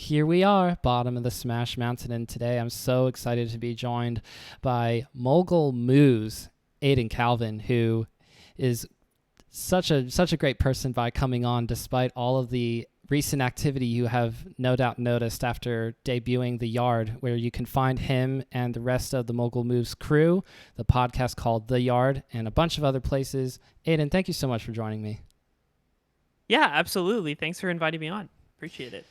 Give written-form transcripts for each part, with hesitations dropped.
Here we are, bottom of the Smash Mountain, and today I'm so excited to be joined by Mogul Moves, Aiden Calvin, who is such a great person by coming on despite all of the recent activity you have no doubt noticed after debuting The Yard, where you can find him and the rest of the Mogul Moves crew, the podcast called The Yard, and a bunch of other places. Aiden, thank you so much for joining me. Yeah, absolutely. Thanks for inviting me on. Appreciate it.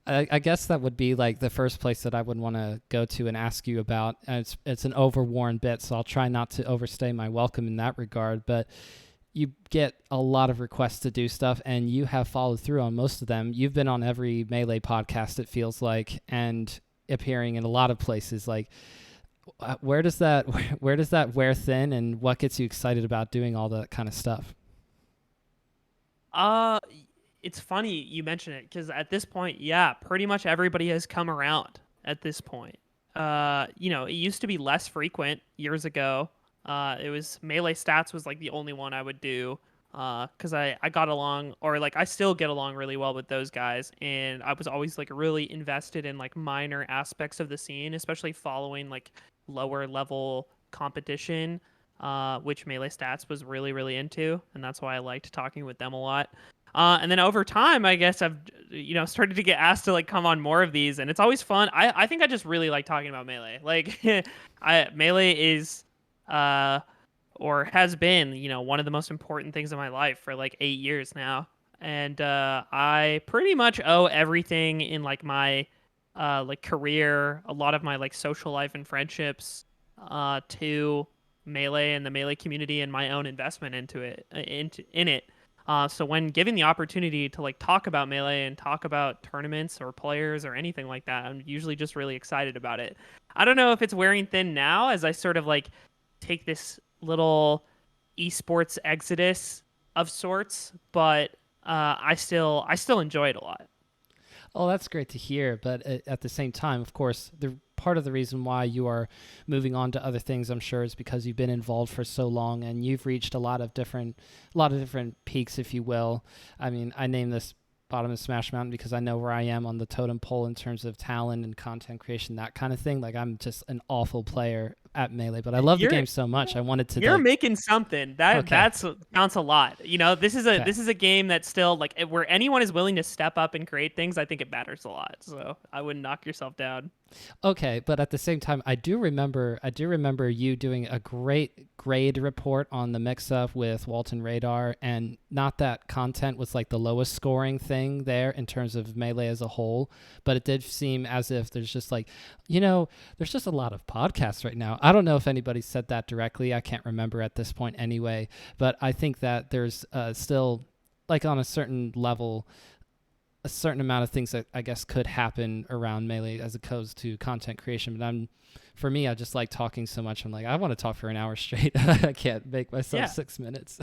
I guess that would be like the first place that I would want to go to and ask you about. It's an overworn bit, so I'll try not to overstay my welcome in that regard. But you get a lot of requests to do stuff, and you have followed through on most of them. You've been on every Melee podcast, it feels like, and appearing in a lot of places. Like, where does that wear thin, and what gets you excited about doing all that kind of stuff? It's funny you mention it because at this point, yeah, pretty much everybody has come around at this point. It used to be less frequent years ago. It was Melee Stats was like the only one I would do because I got along, or like I still get along really well with those guys, and I was always like really invested in like minor aspects of the scene, especially following like lower level competition, which Melee Stats was really really into, and that's why I liked talking with them a lot. And then over time, I guess I've started to get asked to like come on more of these, and it's always fun. I think I just really like talking about Melee. Like, Melee is or has been one of the most important things in my life for like 8 years now, and I pretty much owe everything in like my like career, a lot of my like social life and friendships, to Melee and the Melee community and my own investment into it in it. So when given the opportunity to like talk about Melee and talk about tournaments or players or anything like that, I'm usually just really excited about it. I don't know if it's wearing thin now as I sort of like take this little esports exodus of sorts, but I still enjoy it a lot. Oh, that's great to hear. But at the same time, of course, the part of the reason why you are moving on to other things, I'm sure, is because you've been involved for so long and you've reached a lot of different peaks, if you will. I mean, I name this bottom of Smash Mountain because I know where I am on the totem pole in terms of talent and content creation, that kind of thing. Like, I'm just an awful player at Melee, but I love the game so much. I wanted to. You're making something that's counts a lot. This is a game that's still like where anyone is willing to step up and create things. I think it matters a lot. So I wouldn't knock yourself down. Okay, but at the same time, I do remember you doing a great grade report on the mix-up with Walton Radar, and not that content was like the lowest scoring thing there in terms of Melee as a whole, but it did seem as if there's just like, there's just a lot of podcasts right now. I don't know if anybody said that directly. I can't remember at this point anyway, but I think that there's still, like, on a certain level, a certain amount of things that I guess could happen around Melee as opposed to content creation. But for me, I just like talking so much. I'm like, I want to talk for an hour straight. I can't make myself 6 minutes.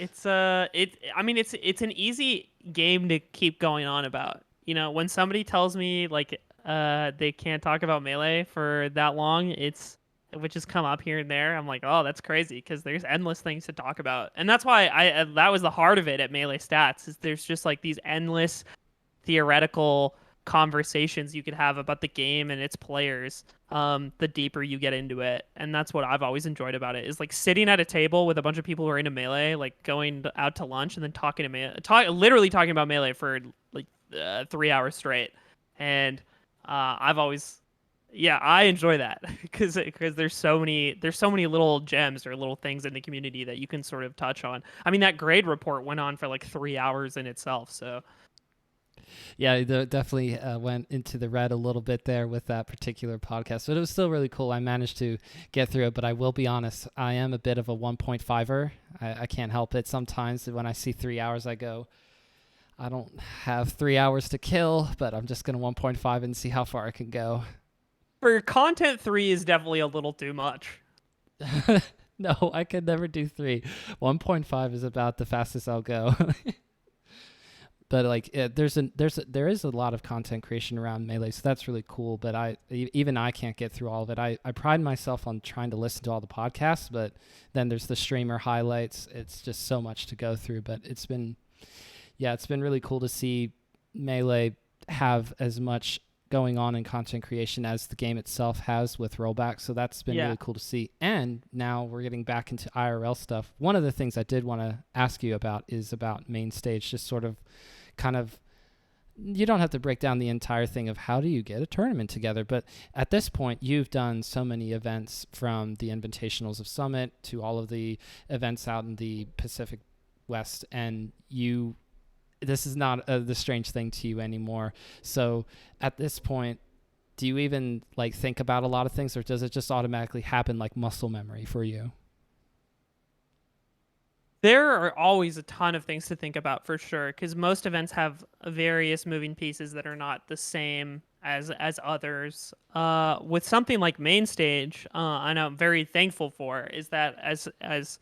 It's it's an easy game to keep going on about. When somebody tells me like they can't talk about Melee for that long, which has come up here and there. I'm like, oh, that's crazy because there's endless things to talk about, and that's why that was the heart of it at Melee Stats. Is there's just like these endless theoretical conversations you could have about the game and its players. The deeper you get into it, and that's what I've always enjoyed about it. Is like sitting at a table with a bunch of people who are into Melee, like going out to lunch and then literally talking about Melee for like 3 hours straight, and I've always. Yeah, I enjoy that because there's so many little gems or little things in the community that you can sort of touch on. I mean, that grade report went on for like 3 hours in itself. So yeah, it definitely went into the red a little bit there with that particular podcast, but it was still really cool. I managed to get through it, but I will be honest, I am a bit of a 1.5er. I can't help it. Sometimes when I see 3 hours, I go, I don't have 3 hours to kill, but I'm just going to 1.5 and see how far I can go. For content, 3 is definitely a little too much. No, I could never do 3. 1.5 is about the fastest I'll go. But like, there is a lot of content creation around Melee, so that's really cool. But I can't get through all of it. I pride myself on trying to listen to all the podcasts, but then there's the streamer highlights. It's just so much to go through. But it's been really cool to see Melee have as much going on in content creation as the game itself has with rollback. So that's been Yeah. really cool to see. And now we're getting back into IRL stuff. One of the things I did want to ask you about is about Mainstage, just sort of kind of, you don't have to break down the entire thing of how do you get a tournament together, but at this point you've done so many events, from the invitationals of Summit to all of the events out in the Pacific West, and this is not the strange thing to you anymore. So at this point, do you even like think about a lot of things, or does it just automatically happen like muscle memory for you? There are always a ton of things to think about for sure, because most events have various moving pieces that are not the same as others. With something like Mainstage, and I'm very thankful for, is that as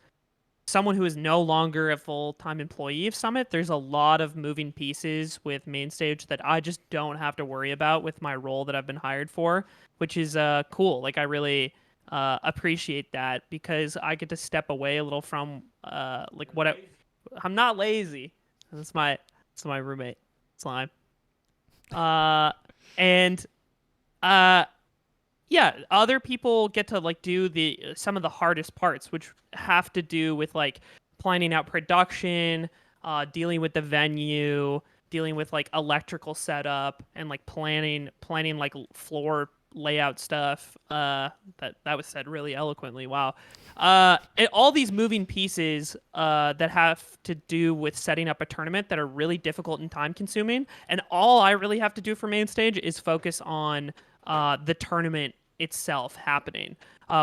someone who is no longer a full-time employee of Summit, there's a lot of moving pieces with Mainstage that I just don't have to worry about with my role that I've been hired for, which is cool. Like I really appreciate that, because I get to step away a little from like I'm not lazy. That's my roommate Slime. And uh yeah, other people get to like do the some of the hardest parts, which have to do with like planning out production, dealing with the venue, dealing with like electrical setup, and like planning like floor layout stuff. That was said really eloquently. Wow. And all these moving pieces that have to do with setting up a tournament that are really difficult and time consuming, and all I really have to do for Main Stage is focus on the tournament itself happening,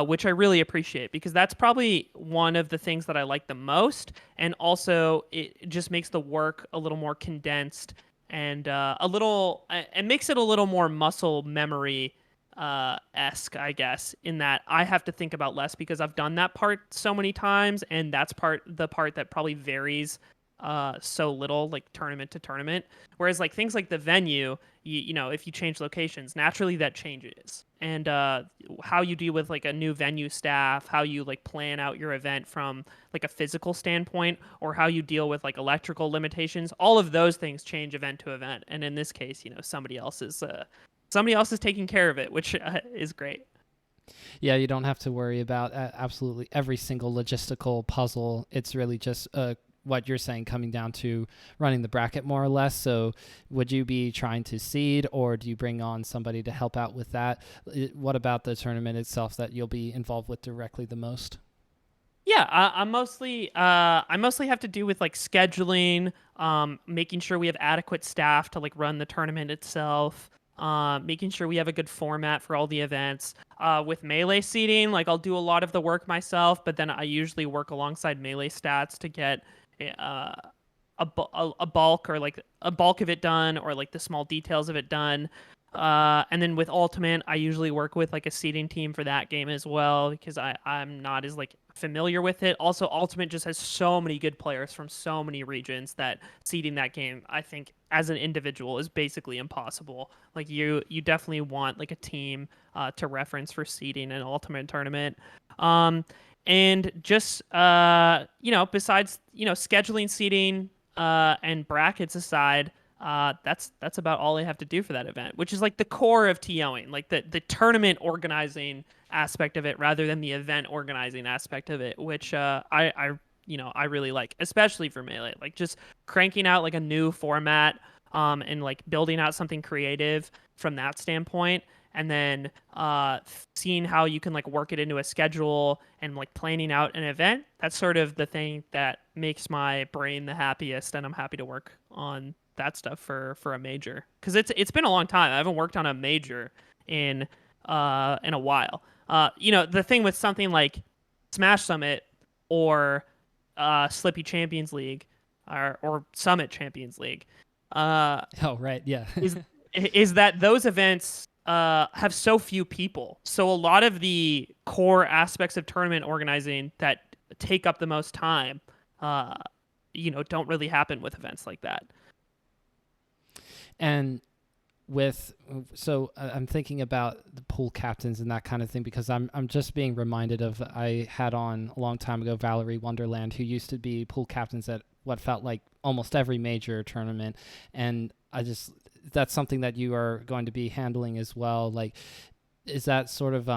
which I really appreciate, because that's probably one of the things that I like the most. And also, it just makes the work a little more condensed, and it makes it a little more muscle memory esque, I guess, in that I have to think about less because I've done that part so many times, and that's the part that probably varies so little, like tournament to tournament. Whereas like things like the venue, you know, if you change locations, naturally that changes. And how you deal with like a new venue staff, how you like plan out your event from like a physical standpoint, or how you deal with like electrical limitations, all of those things change event to event. And in this case, you know, somebody else is taking care of it, which is great. Yeah, you don't have to worry about absolutely every single logistical puzzle. It's really just what you're saying, coming down to running the bracket more or less. So would you be trying to seed, or do you bring on somebody to help out with that? What about the tournament itself that you'll be involved with directly the most? Yeah, I mostly have to do with like scheduling, making sure we have adequate staff to like run the tournament itself, making sure we have a good format for all the events. With melee seeding, like I'll do a lot of the work myself, but then I usually work alongside melee stats to get uh, a bulk, or like a bulk of it done, or like the small details of it done. And then with Ultimate, I usually work with like a seeding team for that game as well, because I'm not as like familiar with it. Also, Ultimate just has so many good players from so many regions that seeding that game, I think, as an individual is basically impossible. Like you definitely want like a team to reference for seeding an Ultimate tournament. And just besides scheduling seeding and brackets aside, that's about all I have to do for that event, which is like the core of TOing, like the tournament organizing aspect of it, rather than the event organizing aspect of it, which I really like, especially for Melee. Like just cranking out like a new format, and like building out something creative from that standpoint, and then seeing how you can like work it into a schedule and like planning out an event. That's sort of the thing that makes my brain the happiest, and I'm happy to work on that stuff for a major, because it's been a long time. I haven't worked on a major in a while. The thing with something like Smash Summit, or Slippy Champions League, or Summit Champions League, Oh, right. Yeah. is is that those events have so few people. So a lot of the core aspects of tournament organizing that take up the most time, uh, don't really happen with events like that. And with I'm thinking about the pool captains and that kind of thing, because I'm just being reminded of, I had on a long time ago Valerie Wonderland, who used to be pool captains at what felt like almost every major tournament. And that's something that you are going to be handling as well. Like, is that sort of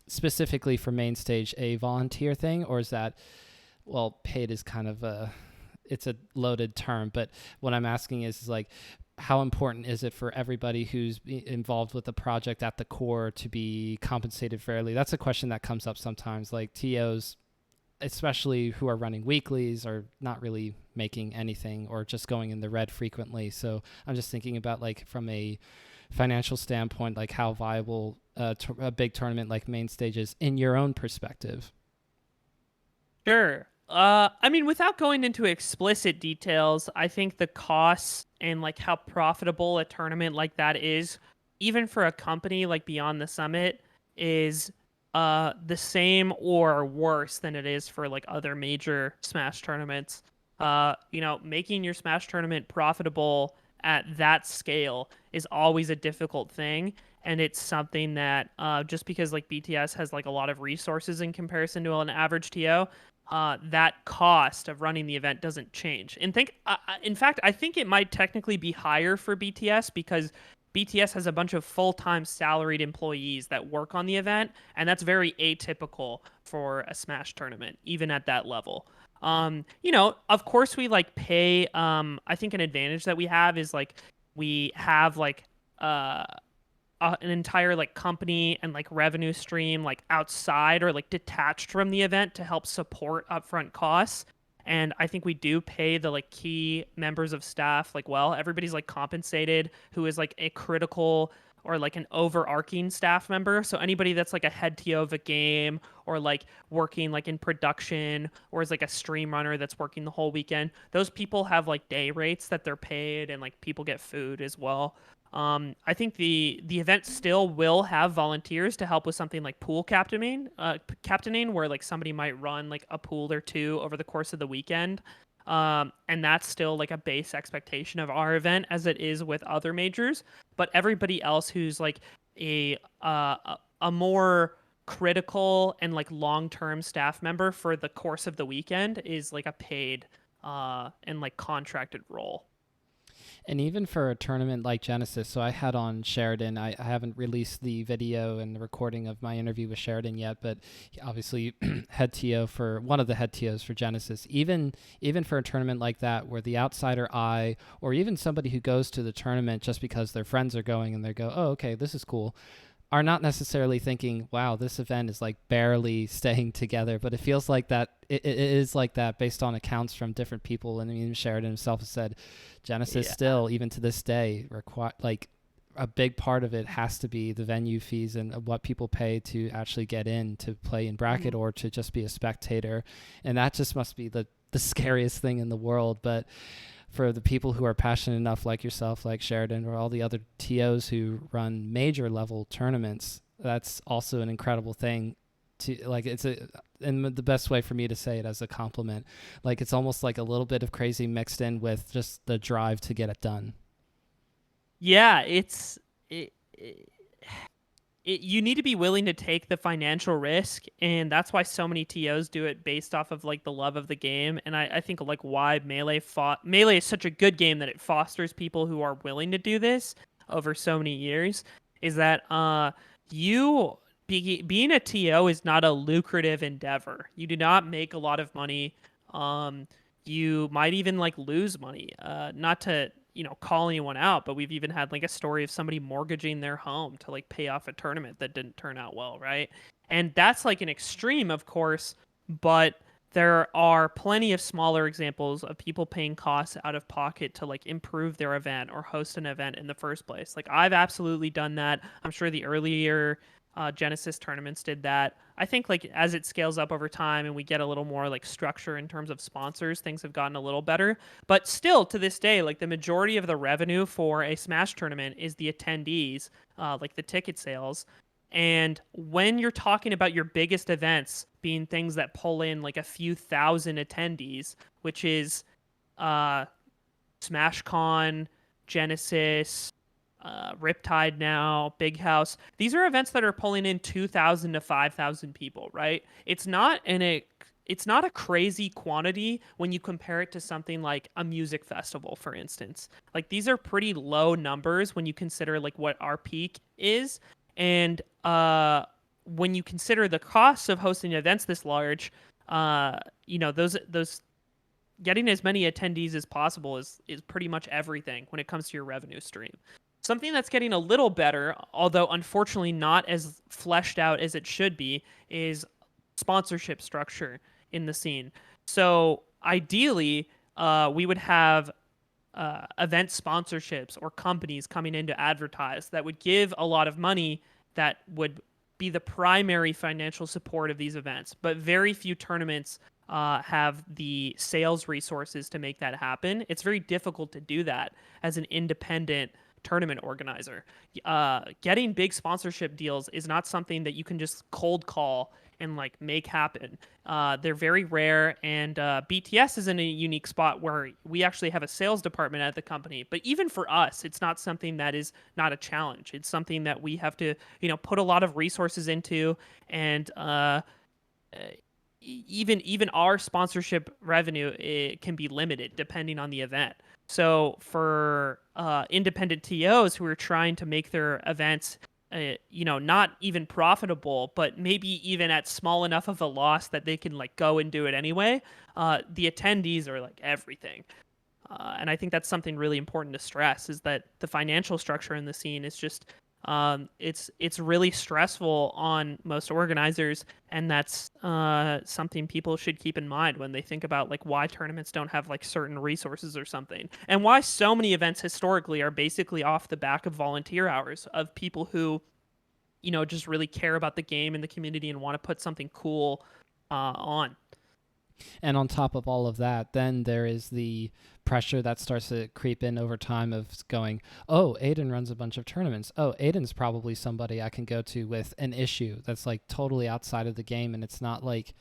specifically for Mainstage a volunteer thing, or is that, well, paid is kind of it's a loaded term, but what I'm asking is like, how important is it for everybody who's involved with the project at the core to be compensated fairly? That's a question that comes up sometimes. Like TOs, especially who are running weeklies, are not really making anything or just going in the red frequently. So I'm just thinking about, like, from a financial standpoint, like how viable a big tournament like Mainstage is in your own perspective. Sure. I mean, without going into explicit details, I think the costs and like how profitable a tournament like that is, even for a company like Beyond the Summit, is the same or worse than it is for like other major Smash tournaments. Making your Smash tournament profitable at that scale is always a difficult thing. And it's something that just because like BTS has like a lot of resources in comparison to an average TO, that cost of running the event doesn't change. And in fact, I think it might technically be higher for BTS because BTS has a bunch of full-time salaried employees that work on the event, and that's very atypical for a Smash tournament, even at that level. Of course we like pay. I think an advantage that we have is like we have like uh an entire like company and like revenue stream like outside or like detached from the event to help support upfront costs. And I think we do pay the like key members of staff like well. Everybody's like compensated who is like a critical or like an overarching staff member. So anybody that's like a head TO of a game or like working like in production or is like a stream runner that's working the whole weekend, those people have like day rates that they're paid and like people get food as well. I think the event still will have volunteers to help with something like pool captaining, where like somebody might run like a pool or two over the course of the weekend. And that's still like a base expectation of our event as it is with other majors. But everybody else who's like a more critical and like long-term staff member for the course of the weekend is like a paid and like contracted role. And even for a tournament like Genesis, so I had on Sheridan. I haven't released the video and the recording of my interview with Sheridan yet, but obviously head TO for one of the head TOs for Genesis. Even for a tournament like that, where the outsider eye, or even somebody who goes to the tournament just because their friends are going and they go, oh, okay, this is cool, are not necessarily thinking, wow, this event is like barely staying together, but it feels like that. It is like that based on accounts from different people. And I mean, Sheridan himself has said Genesis still, even to this day, like a big part of it has to be the venue fees and what people pay to actually get in to play in bracket or to just be a spectator. And that just must be the scariest thing in the world. But for the people who are passionate enough, like yourself, like Sheridan, or all the other TOs who run major level tournaments, that's also an incredible thing. And the best way for me to say it as a compliment, like it's almost like a little bit of crazy mixed in with just the drive to get it done. Yeah, you need to be willing to take the financial risk, and that's why so many TOs do it based off of like the love of the game. And I think like why Melee is such a good game that it fosters people who are willing to do this over so many years is that being a TO is not a lucrative endeavor. You do not make a lot of money. You might even like lose money. Not to call anyone out, but we've even had like a story of somebody mortgaging their home to like pay off a tournament that didn't turn out well, right? And that's like an extreme, of course, but there are plenty of smaller examples of people paying costs out of pocket to like improve their event or host an event in the first place. Like I've absolutely done that. I'm sure the earlier Genesis tournaments did that. I think like as it scales up over time and we get a little more like structure in terms of sponsors, things have gotten a little better. But still, to this day, like the majority of the revenue for a Smash tournament is the attendees, like the ticket sales. And when you're talking about your biggest events being things that pull in like a few thousand attendees, which is SmashCon, Genesis, Riptide now, Big House. These are events that are pulling in 2,000 to 5,000 people, right? It's not it's not a crazy quantity when you compare it to something like a music festival, for instance. Like these are pretty low numbers when you consider like what our peak is, and when you consider the costs of hosting events this large, those getting as many attendees as possible is pretty much everything when it comes to your revenue stream. Something that's getting a little better, although unfortunately not as fleshed out as it should be, is sponsorship structure in the scene. So ideally, we would have event sponsorships or companies coming in to advertise that would give a lot of money that would be the primary financial support of these events. But very few tournaments have the sales resources to make that happen. It's very difficult to do that as an independent tournament organizer. Getting big sponsorship deals is not something that you can just cold call and like make happen. They're very rare, and BTS is in a unique spot where we actually have a sales department at the company. But even for us, it's not something that is not a challenge. It's something that we have to, put a lot of resources into, and even our sponsorship revenue, it can be limited depending on the event. So for independent TOs who are trying to make their events, not even profitable, but maybe even at small enough of a loss that they can like go and do it anyway, the attendees are like everything. And I think that's something really important to stress, is that the financial structure in the scene is just it's really stressful on most organizers, and that's something people should keep in mind when they think about like why tournaments don't have like certain resources or something, and why so many events historically are basically off the back of volunteer hours of people who just really care about the game and the community and want to put something cool on. And on top of all of that, then there is the pressure that starts to creep in over time of going, oh, Aiden runs a bunch of tournaments. Oh, Aiden's probably somebody I can go to with an issue that's like totally outside of the game. And it's not like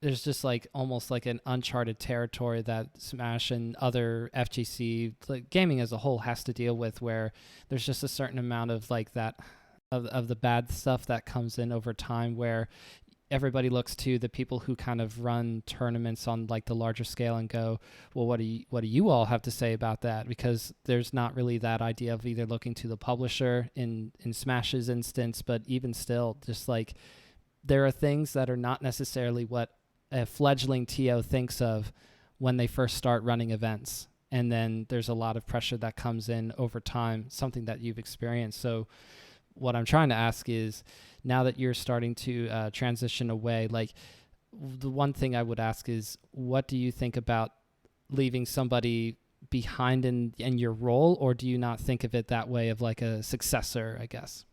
there's just like almost like an uncharted territory that Smash and other FGC, like gaming as a whole, has to deal with, where there's just a certain amount of like that of the bad stuff that comes in over time, where everybody looks to the people who kind of run tournaments on like the larger scale and go, well, what do you all have to say about that? Because there's not really that idea of either looking to the publisher in Smash's instance, but even still, just like there are things that are not necessarily what a fledgling TO thinks of when they first start running events. And then there's a lot of pressure that comes in over time, something that you've experienced. So what I'm trying to ask is, now that you're starting to transition away, like the one thing I would ask is, what do you think about leaving somebody behind in your role, or do you not think of it that way, of like a successor, I guess?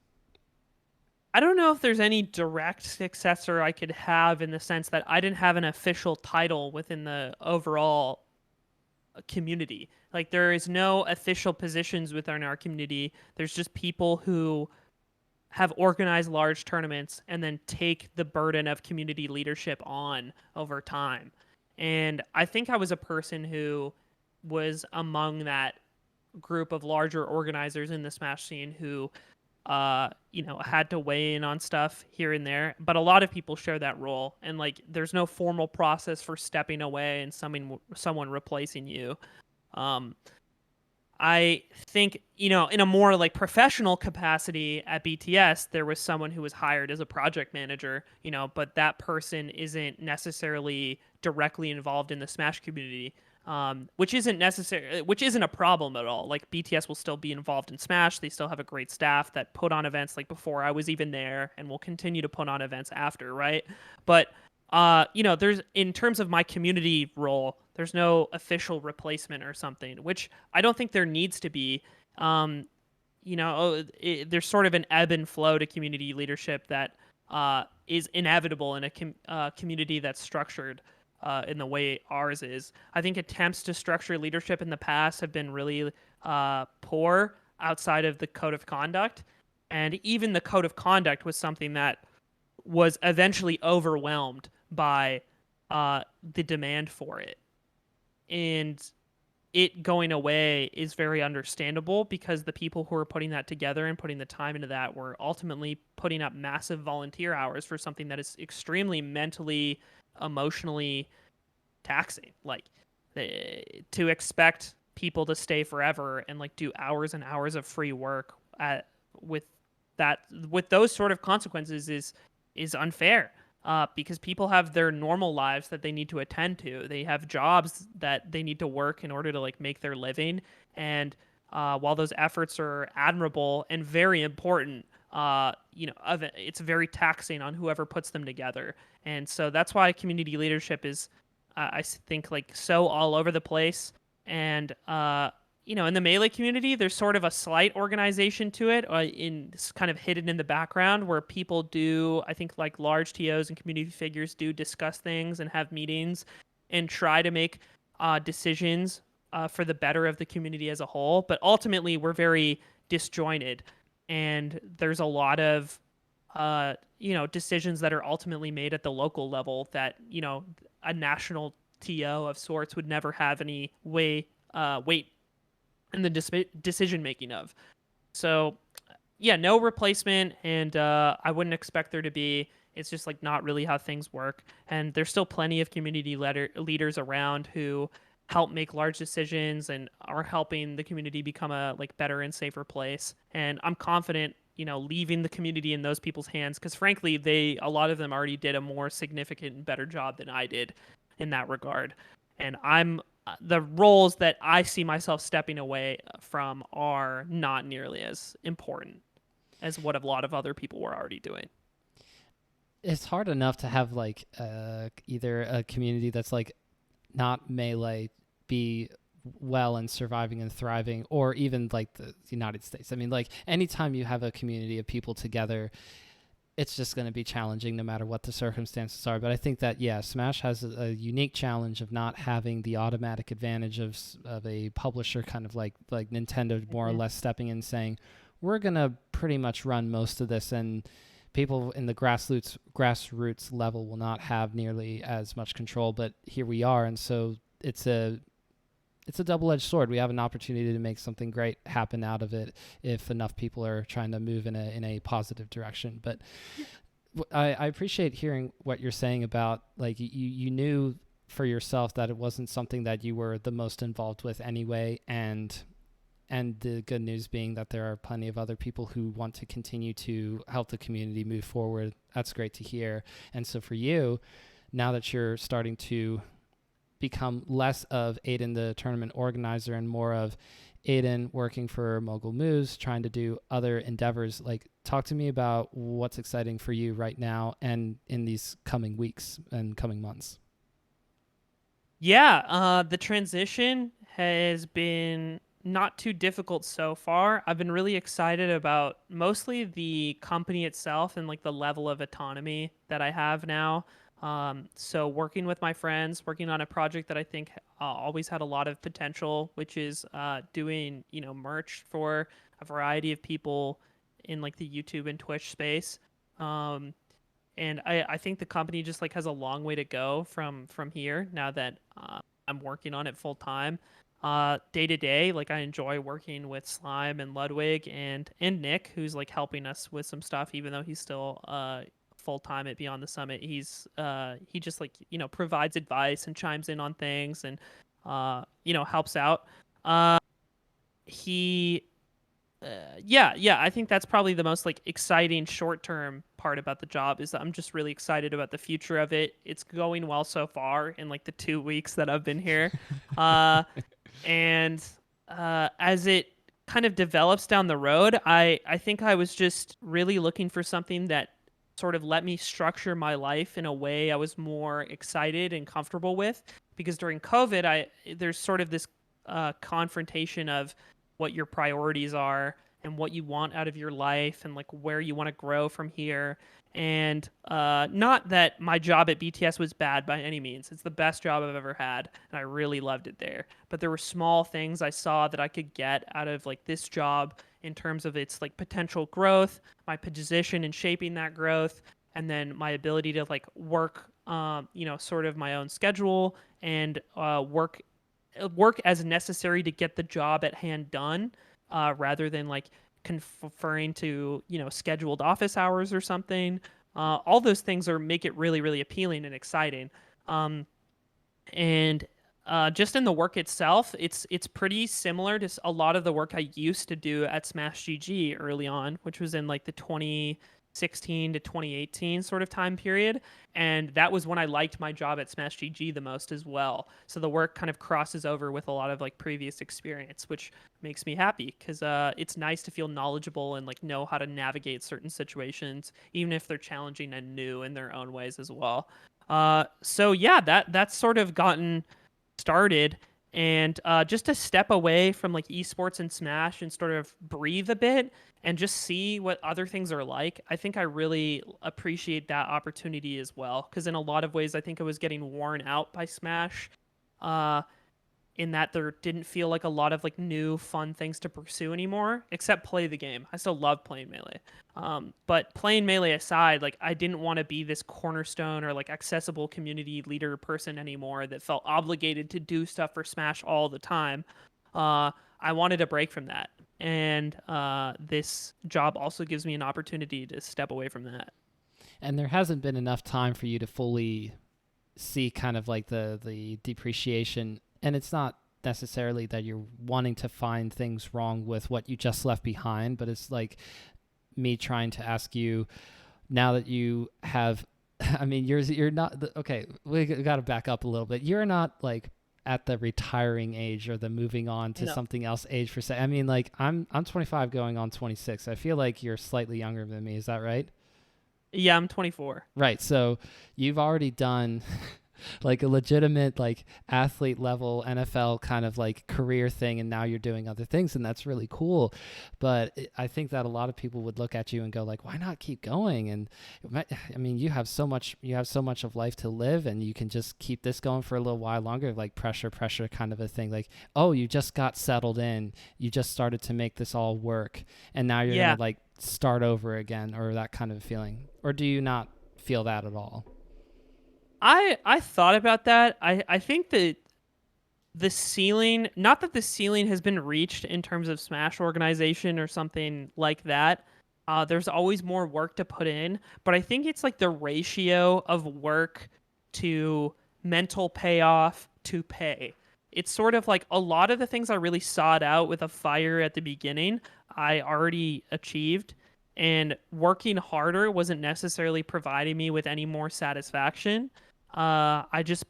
I don't know if there's any direct successor I could have, in the sense that I didn't have an official title within the overall community. Like there is no official positions within our community. There's just people who have organized large tournaments and then take the burden of community leadership on over time. And I think I was a person who was among that group of larger organizers in the Smash scene who, had to weigh in on stuff here and there. But a lot of people share that role, and like, there's no formal process for stepping away and someone replacing you. I think, in a more like professional capacity at BTS, there was someone who was hired as a project manager, but that person isn't necessarily directly involved in the Smash community, which isn't a problem at all. Like BTS will still be involved in Smash. They still have a great staff that put on events like before I was even there, and will continue to put on events after, right? But there's, in terms of my community role, there's no official replacement or something, which I don't think there needs to be. There's sort of an ebb and flow to community leadership that is inevitable in a community that's structured in the way ours is. I think attempts to structure leadership in the past have been really poor outside of the code of conduct. And even the code of conduct was something that was eventually overwhelmed by the demand for it. And it going away is very understandable because the people who are putting that together and putting the time into that were ultimately putting up massive volunteer hours for something that is extremely mentally, emotionally taxing. Like to expect people to stay forever and like do hours and hours of free work with that with those sort of consequences is unfair. Because people have their normal lives that they need to attend to. They have jobs that they need to work in order to like make their living. And while those efforts are admirable and very important, it's very taxing on whoever puts them together. And so that's why community leadership is, I think, like so all over the place. And in the Melee community, there's sort of a slight organization to it, it's kind of hidden in the background, where people do, I think, like large TOs and community figures do discuss things and have meetings and try to make decisions for the better of the community as a whole. But ultimately, we're very disjointed, and there's a lot of decisions that are ultimately made at the local level that a national TO of sorts would never have any weight in the decision making of. So yeah, no replacement, and I wouldn't expect there to be. It's just like not really how things work, and there's still plenty of community leaders around who help make large decisions and are helping the community become a like better and safer place. And I'm confident, leaving the community in those people's hands, because frankly, a lot of them already did a more significant and better job than I did in that regard. And the roles that I see myself stepping away from are not nearly as important as what a lot of other people were already doing. It's hard enough to have like either a community that's like not Melee be well and surviving and thriving, or even like the United States. I mean, like anytime you have a community of people together, it's just going to be challenging no matter what the circumstances are. But I think that, yeah, Smash has a unique challenge of not having the automatic advantage of a publisher, kind of like Nintendo more or less stepping in and saying, we're going to pretty much run most of this, and people in the grassroots level will not have nearly as much control. But here we are, and so it's a double-edged sword. We have an opportunity to make something great happen out of it if enough people are trying to move in a positive direction. But I appreciate hearing what you're saying about, like, you knew for yourself that it wasn't something that you were the most involved with anyway, and the good news being that there are plenty of other people who want to continue to help the community move forward. That's great to hear. And so for you, now that you're starting to become less of Aiden, the tournament organizer, and more of Aiden working for Mogul Moves, trying to do other endeavors, like, talk to me about what's exciting for you right now and in these coming weeks and coming months. Yeah, the transition has been not too difficult so far. I've been really excited about mostly the company itself and like the level of autonomy that I have now. So working with my friends, working on a project that I think always had a lot of potential, which is doing, merch for a variety of people in like the YouTube and Twitch space. And I think the company just like has a long way to go from here now that I'm working on it full time. Day to day, like I enjoy working with Slime and Ludwig and Nick, who's like helping us with some stuff, even though he's still full time at Beyond the Summit. He just like provides advice and chimes in on things and helps out. He yeah, I think that's probably the most like exciting short-term part about the job, is that I'm just really excited about the future of it. It's going well so far in like the 2 weeks that I've been here. And as it kind of develops down the road, I think I was just really looking for something that sort of let me structure my life in a way I was more excited and comfortable with. Because during COVID, there's sort of this confrontation of what your priorities are and what you want out of your life and like where you want to grow from here. And not that my job at BTS was bad by any means. It's the best job I've ever had, and I really loved it there. But there were small things I saw that I could get out of like this job in terms of its like potential growth, my position in shaping that growth, and then my ability to like work, sort of my own schedule and work work as necessary to get the job at hand done, rather than like conferring to, scheduled office hours or something. All those things are make it really, really appealing and exciting. Um, and just in the work itself, it's pretty similar to a lot of the work I used to do at Smash GG early on, which was in like the 2016 to 2018 sort of time period. And that was when I liked my job at Smash GG the most as well. So the work kind of crosses over with a lot of like previous experience, which makes me happy because it's nice to feel knowledgeable and like know how to navigate certain situations, even if they're challenging and new in their own ways as well. So yeah, that's sort of gotten started, and just to step away from like esports and Smash and sort of breathe a bit and just see what other things are like. I think I really appreciate that opportunity as well, because in a lot of ways I think I was getting worn out by Smash. Uh, in that there didn't feel like a lot of like new fun things to pursue anymore, except play the game. I still love playing Melee. But playing Melee aside, like I didn't want to be this cornerstone or like accessible community leader person anymore that felt obligated to do stuff for Smash all the time. I wanted a break from that. And this job also gives me an opportunity to step away from that. And there hasn't been enough time for you to fully see kind of like the depreciation, and it's not necessarily that you're wanting to find things wrong with what you just left behind, but it's like me trying to ask you, now that you have I mean you're not okay, we got to back up a little bit. You're not like at the retiring age or the moving on to No. something else age for say. I mean, like I'm 25 going on 26. I feel like you're slightly younger than me. Is that right? Yeah, I'm 24. Right. So you've already done like a legitimate like athlete level NFL kind of like career thing, and now you're doing other things, and that's really cool. But I think that a lot of people would look at you and go like, why not keep going? And I mean, you have so much of life to live, and you can just keep this going for a little while longer, like pressure kind of a thing. Like, oh, you just got settled in, you just started to make this all work, and now you're Yeah. gonna like start over again, or that kind of feeling. Or do you not feel that at all? I thought about that. I think that the ceiling, not that the ceiling has been reached in terms of Smash organization or something like that. There's always more work to put in, but I think it's like the ratio of work to mental payoff to pay. It's sort of like a lot of the things I really sought out with a fire at the beginning, I already achieved, and working harder wasn't necessarily providing me with any more satisfaction. I just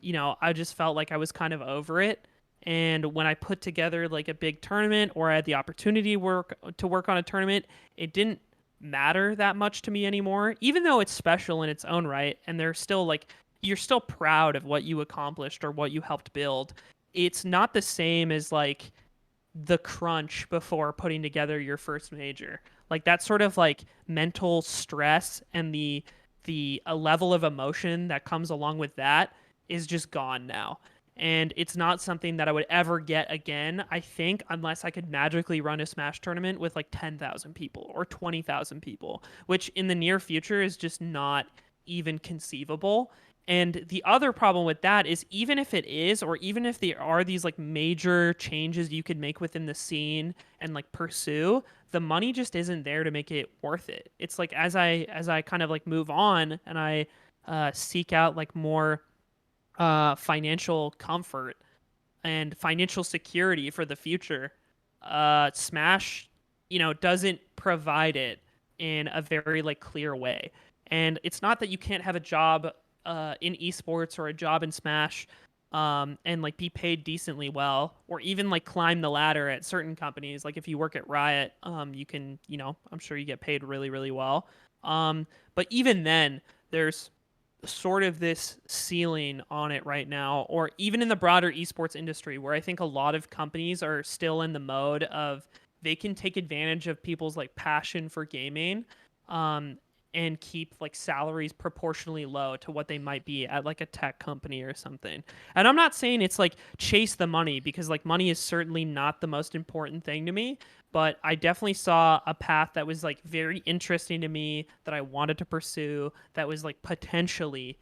I just felt like I was kind of over it. And when I put together like a big tournament, or I had the opportunity to work on a tournament, it didn't matter that much to me anymore, even though it's special in its own right. And they're still like, you're still proud of what you accomplished or what you helped build. It's not the same as like the crunch before putting together your first major. Like that sort of like mental stress and the a level of emotion that comes along with that is just gone now. And it's not something that I would ever get again, I think, unless I could magically run a Smash tournament with like 10,000 people or 20,000 people, which in the near future is just not even conceivable. And the other problem with that is, even if it is, or even if there are these like major changes you could make within the scene and like pursue, the money just isn't there to make it worth it. It's like as I kind of like move on and I seek out like more financial comfort and financial security for the future, Smash, doesn't provide it in a very like clear way. And it's not that you can't have a job in esports or a job in Smash, and like be paid decently well, or even like climb the ladder at certain companies. Like if you work at Riot, you can, I'm sure you get paid really, really well. But even then, there's sort of this ceiling on it right now, or even in the broader esports industry, where I think a lot of companies are still in the mode of they can take advantage of people's like passion for gaming, um, and keep like salaries proportionally low to what they might be at like a tech company or something. And I'm not saying it's like chase the money, because like money is certainly not the most important thing to me, but I definitely saw a path that was like very interesting to me that I wanted to pursue, that was like potentially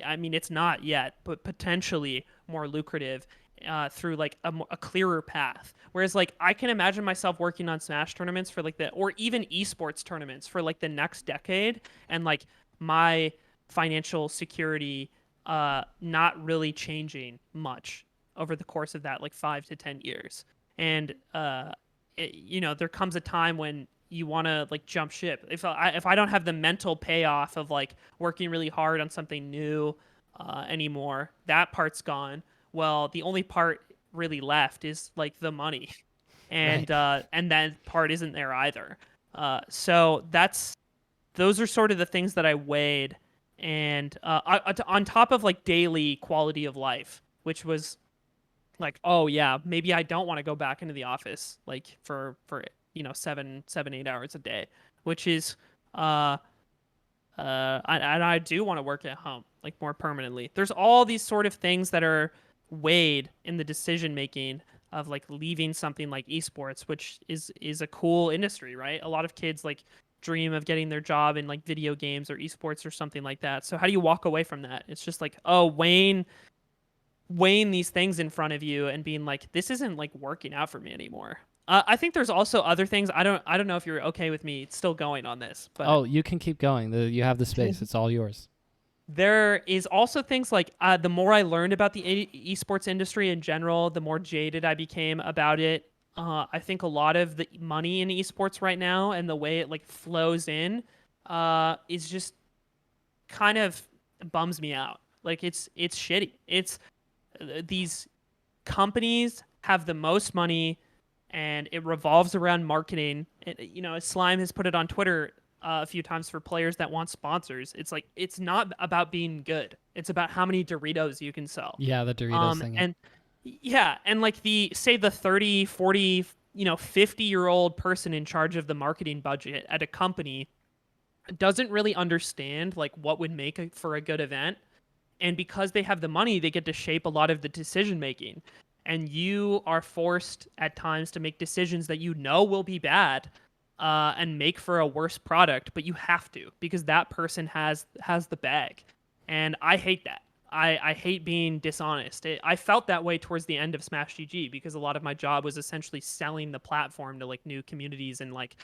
I mean it's not yet, but potentially more lucrative, through like a clearer path. Whereas like I can imagine myself working on Smash tournaments for like or even esports tournaments for like the next decade, and like my financial security not really changing much over the course of that like 5 to 10 years. And there comes a time when you want to like jump ship. If I don't have the mental payoff of like working really hard on something new anymore, that part's gone. Well, the only part really left is like the money, Right. and that part isn't there either. So those are sort of the things that I weighed, and on top of like daily quality of life, which was like, oh yeah, maybe I don't want to go back into the office like for 7, 8 hours a day, which is and I do want to work at home like more permanently. There's all these sort of things that are weighed in the decision making of like leaving something like esports, which is a cool industry, right? A lot of kids like dream of getting their job in like video games or esports or something like that. So how do you walk away from that? It's just like, oh, weighing these things in front of you and being like, this isn't like working out for me anymore. I think there's also other things. I don't know if you're okay with me still going on this, but Oh, you can keep going. You have the space. It's all yours. there is also things like the more I learned about the esports industry in general, the more jaded I became about it. I think a lot of the money in esports right now and the way it like flows in is just kind of bums me out. Like it's shitty. It's these companies have the most money and it revolves around marketing. Slime has put it on Twitter a few times for players that want sponsors. It's like it's not about being good. It's about how many Doritos you can sell. Yeah, the Doritos thing. And yeah, and like the 30, 40, 50-year-old person in charge of the marketing budget at a company doesn't really understand like what would make for a good event, and because they have the money, they get to shape a lot of the decision making, and you are forced at times to make decisions that you know will be bad and make for a worse product, but you have to because that person has the bag, and I hate that. I hate being dishonest. I felt that way towards the end of Smash GG because a lot of my job was essentially selling the platform to like new communities and like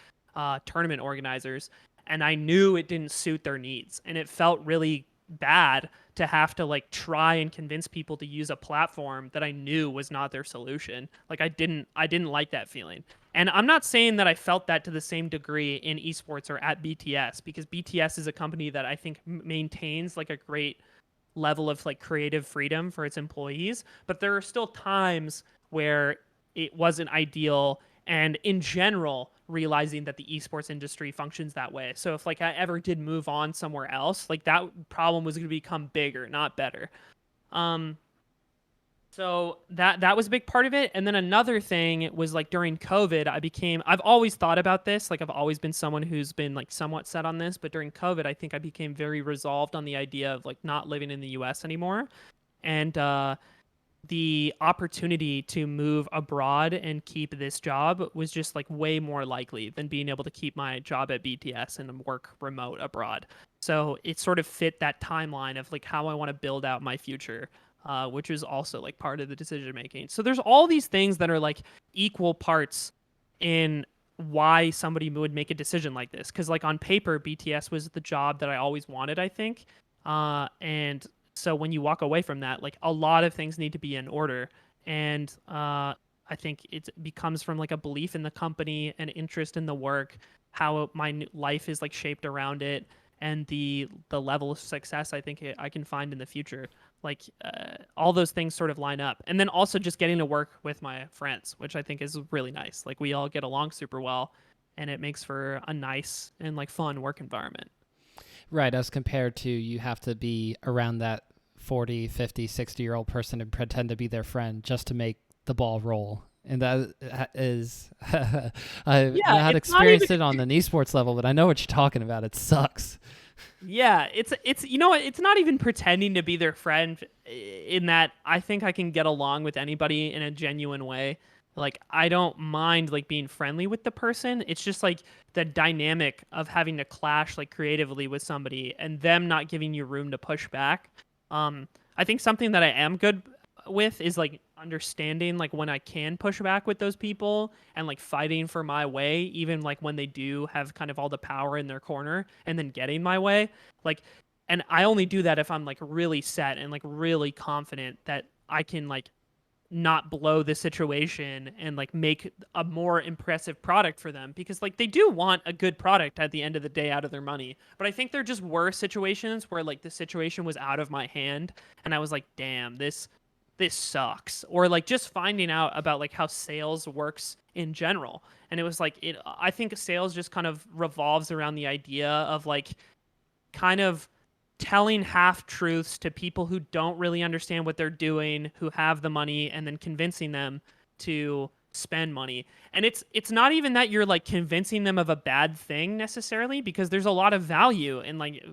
tournament organizers, and I knew it didn't suit their needs, and it felt really bad to have to like try and convince people to use a platform that I knew was not their solution. Like I didn't like that feeling. And I'm not saying that I felt that to the same degree in esports or at BTS, because BTS is a company that I think maintains like a great level of like creative freedom for its employees, but there are still times where it wasn't ideal, and in general realizing that the esports industry functions that way. So if like I ever did move on somewhere else, like that problem was going to become bigger, not better. Um so that was a big part of it. And then another thing was like during COVID, I've always thought about this, like I've always been someone who's been like somewhat set on this, but during COVID, I think I became very resolved on the idea of like not living in the US anymore. And the opportunity to move abroad and keep this job was just like way more likely than being able to keep my job at BTS and work remote abroad. So it sort of fit that timeline of like how I want to build out my future, which is also like part of the decision making. So there's all these things that are like equal parts in why somebody would make a decision like this. Because like on paper, BTS was the job that I always wanted, I think. And so when you walk away from that, like a lot of things need to be in order. And I think it becomes from like a belief in the company and interest in the work, how my life is like shaped around it, and the level of success I think I can find in the future. Like all those things sort of line up. And then also just getting to work with my friends, which I think is really nice. Like we all get along super well, and it makes for a nice and like fun work environment. Right, as compared to you have to be around that 40, 50, 60-year-old person and pretend to be their friend just to make the ball roll. And that is, I've Yeah, not it's not experienced even. it on an esports level, but I know what you're talking about. It sucks. Yeah, it's you know what? It's not even pretending to be their friend in that I think I can get along with anybody in a genuine way. Like I don't mind like being friendly with the person. It's just like the dynamic of having to clash like creatively with somebody and them not giving you room to push back. I think something that I am good with is like understanding like when I can push back with those people and like fighting for my way, even like when they do have kind of all the power in their corner, and then getting my way. Like, and I only do that if I'm like really set and like really confident that I can like not blow the situation and like make a more impressive product for them, because like they do want a good product at the end of the day out of their money. But I think there just were situations where like the situation was out of my hand and I was like, damn, this sucks. Or like just finding out about like how sales works in general. And it was like I think sales just kind of revolves around the idea of like kind of telling half truths to people who don't really understand what they're doing, who have the money, and then convincing them to spend money. And it's not even that you're like convincing them of a bad thing necessarily, because there's a lot of value in like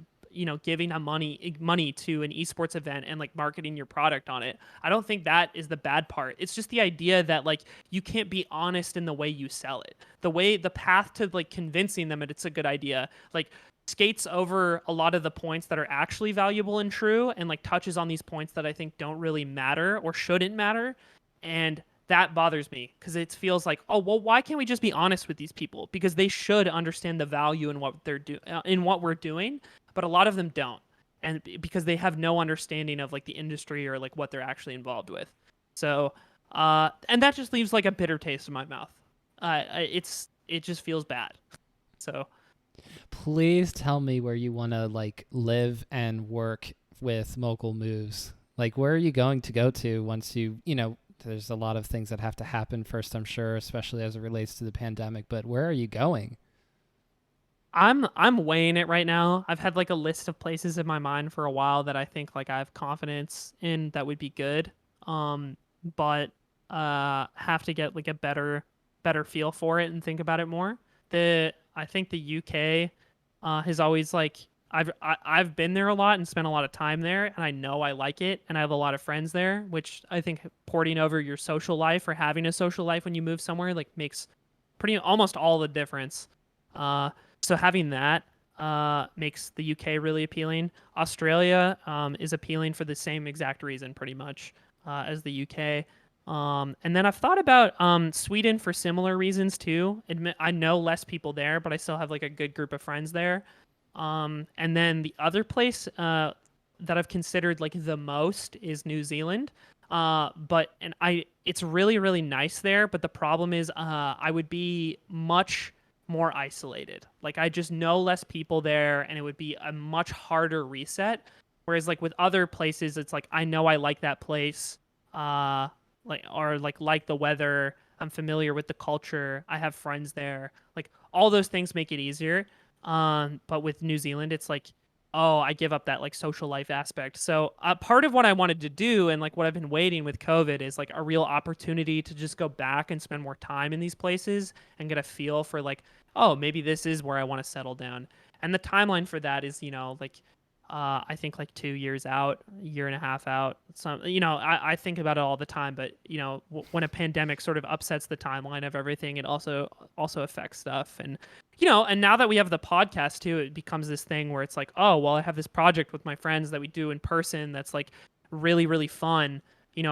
giving a money to an esports event and like marketing your product on it. I don't think that is the bad part. It's just the idea that like you can't be honest in the way you sell it. The path to like convincing them that it's a good idea, like skates over a lot of the points that are actually valuable and true, and like touches on these points that I think don't really matter or shouldn't matter. And that bothers me because it feels like, oh well, why can't we just be honest with these people, because they should understand the value in what in what we're doing. But a lot of them don't, and because they have no understanding of like the industry or like what they're actually involved with. So and that just leaves like a bitter taste in my mouth. It just feels bad. So Please tell me where you want to like live and work with Mogul Moves. Like, where are you going to go to once there's a lot of things that have to happen first, I'm sure, especially as it relates to the pandemic, but where are you going? I'm weighing it right now. I've had like a list of places in my mind for a while that I think like I have confidence in that would be good. But have to get like a better feel for it and think about it more. I think the UK has always like I've been there a lot and spent a lot of time there, and I know I like it, and I have a lot of friends there, which I think porting over your social life or having a social life when you move somewhere like makes pretty almost all the difference. So having that makes the UK really appealing. Australia is appealing for the same exact reason, pretty much, as the UK. And then I've thought about Sweden for similar reasons too. I know less people there, but I still have like a good group of friends there. And then the other place that I've considered like the most is New Zealand. It's really really nice there, but the problem is I would be much more isolated. Like I just know less people there, and it would be a much harder reset. Whereas like with other places, it's like I know I like that place. Like the weather, I'm familiar with the culture, I have friends there, like all those things make it easier. But with New Zealand, it's like, oh, I give up that like social life aspect. So part of what I wanted to do and like what I've been waiting with COVID is like a real opportunity to just go back and spend more time in these places and get a feel for like, oh, maybe this is where I want to settle down. And the timeline for that is, like I think like 2 years out, a year and a half out. Some, I think about it all the time, but when a pandemic sort of upsets the timeline of everything, it also affects stuff. And and now that we have the podcast too, it becomes this thing where it's like, oh well, I have this project with my friends that we do in person that's like really really fun.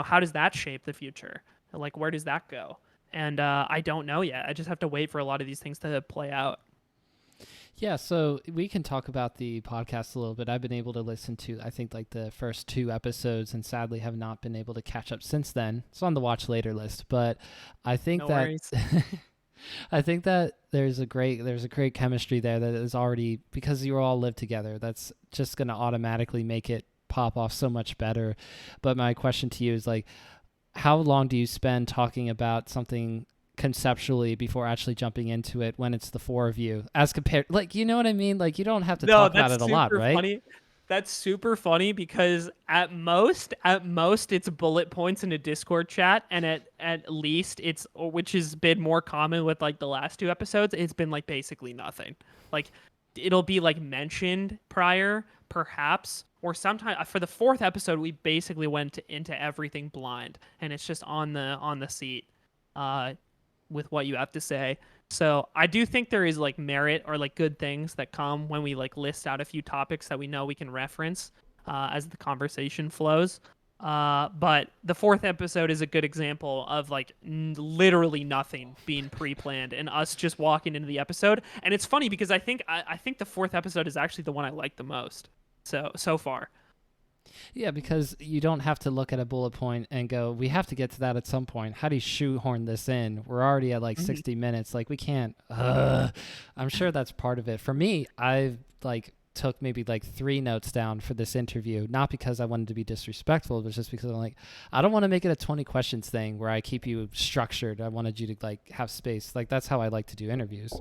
How does that shape the future? Like, where does that go? And I don't know yet. I just have to wait for a lot of these things to play out. Yeah, so we can talk about the podcast a little bit. I've been able to listen to, I think, like the first 2 episodes, and sadly have not been able to catch up since then. It's on the watch later list, but I think No that worries. I think that there's a great chemistry there that is already, because you all live together. That's just going to automatically make it pop off so much better. But my question to you is like, how long do you spend talking about something conceptually before actually jumping into it when it's the four of you, as compared, like, you know what I mean? Like, you don't have to No, talk about it that's a lot, super right? funny. That's super funny because at most it's bullet points in a Discord chat, and at least it's, which has been more common with like the last 2 episodes, it's been like basically nothing. Like it'll be like mentioned prior, perhaps, or sometime for the 4th episode we basically went into everything blind, and it's just on the seat with what you have to say. So I do think there is like merit or like good things that come when we like list out a few topics that we know we can reference as the conversation flows. But the fourth episode is a good example of like literally nothing being pre-planned and us just walking into the episode. And it's funny because I think the fourth episode is actually the one I like the most. So far. Yeah, because you don't have to look at a bullet point and go, we have to get to that at some point. How do you shoehorn this in? We're already at like 60 minutes. Like we can't. I'm sure that's part of it. For me, I've like took maybe like 3 notes down for this interview, not because I wanted to be disrespectful, but just because I'm like, I don't want to make it a 20 questions thing where I keep you structured. I wanted you to like have space. Like that's how I like to do interviews.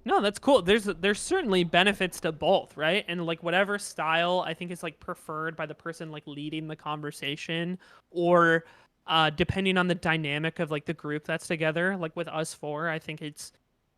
No, that's cool. There's certainly benefits to both, right? And like whatever style I think is like preferred by the person like leading the conversation, or depending on the dynamic of like the group that's together. Like with us four, I think it's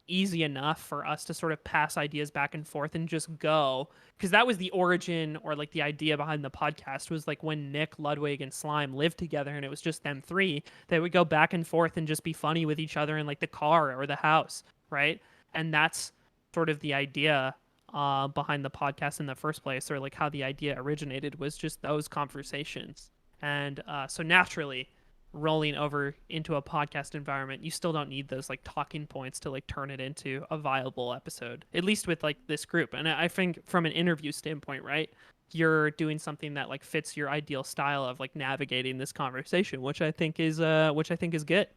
easy enough for us to sort of pass ideas back and forth and just go, because that was the origin or like the idea behind the podcast, was like when Nick, Ludwig, and Slime lived together and it was just them three, they would go back and forth and just be funny with each other in like the car or the house, right? And that's sort of the idea behind the podcast in the first place, or like how the idea originated, was just those conversations. And so naturally, rolling over into a podcast environment, you still don't need those like talking points to like turn it into a viable episode, at least with like this group. And I think from an interview standpoint, right, you're doing something that like fits your ideal style of like navigating this conversation, which I think is good.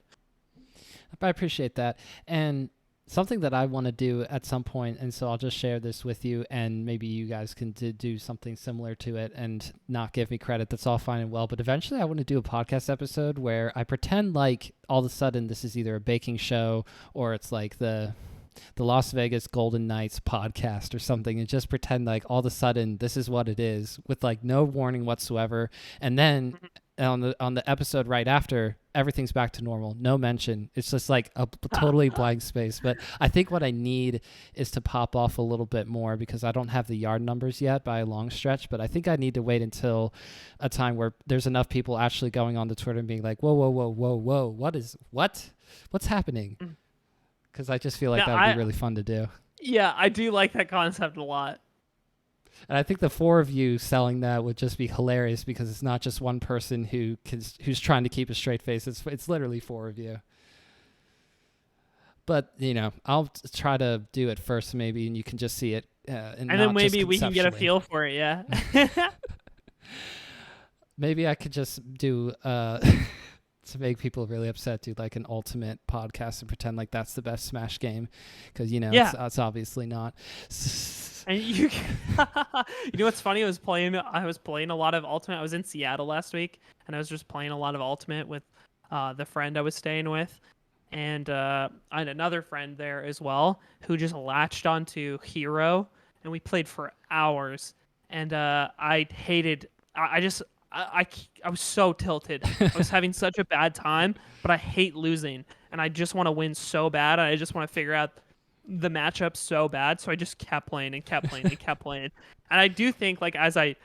I appreciate that. And something that I want to do at some point, and so I'll just share this with you, and maybe you guys can do something similar to it and not give me credit. That's all fine and well. But eventually I want to do a podcast episode where I pretend like all of a sudden this is either a baking show or it's like the Las Vegas Golden Knights podcast or something, and just pretend like all of a sudden this is what it is with like no warning whatsoever. And then on the episode right after, everything's back to normal, no mention. It's just like a totally blank space. But I think what I need is to pop off a little bit more, because I don't have the yard numbers yet by a long stretch. But I think I need to wait until a time where there's enough people actually going on the Twitter and being like, whoa, what's happening? Because I just feel like that would be really fun to do. Yeah, I do like that concept a lot. And I think the 4 of you selling that would just be hilarious, because it's not just one person who's trying to keep a straight face. It's literally 4 of you. But, you know, I'll try to do it first maybe, and you can just see it. And then maybe we can get a feel for it, yeah. Maybe I could just do, to make people really upset, do like an ultimate podcast and pretend like that's the best Smash game. Because, you know, it's obviously not. And you know what's funny? I was playing a lot of Ultimate. I was in Seattle last week, and I was just playing a lot of Ultimate with the friend I was staying with, and I had another friend there as well who just latched onto Hero, and we played for hours. And I was so tilted. I was having such a bad time, but I hate losing, and I just want to win so bad. I just want to figure out the matchup so bad, so I just kept playing and kept playing and kept playing. And I do think, like, as I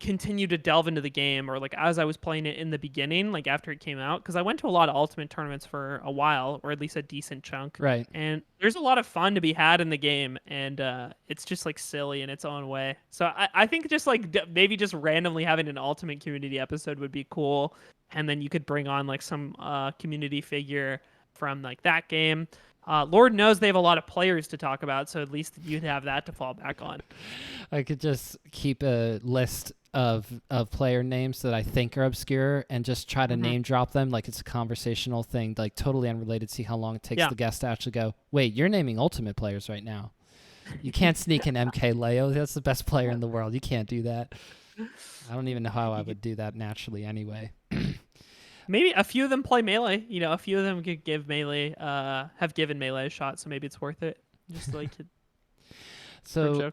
continue to delve into the game, or like as I was playing it in the beginning, like after it came out, because I went to a lot of Ultimate tournaments for a while, or at least a decent chunk, right? And there's a lot of fun to be had in the game, and it's just like silly in its own way. So I think just like maybe just randomly having an Ultimate community episode would be cool, and then you could bring on like some community figure from like that game. Lord knows they have a lot of players to talk about, so at least you'd have that to fall back on. I could just keep a list of player names that I think are obscure and just try to name drop them like it's a conversational thing, like totally unrelated. See how long it takes the guest to actually go, wait, you're naming Ultimate players right now. You can't sneak in MK Leo. That's the best player in the world. You can't do that. I don't even know how I would do that naturally anyway. Maybe a few of them play Melee. You know, a few of them could give Melee, have given Melee a shot, so maybe it's worth it. Just like so,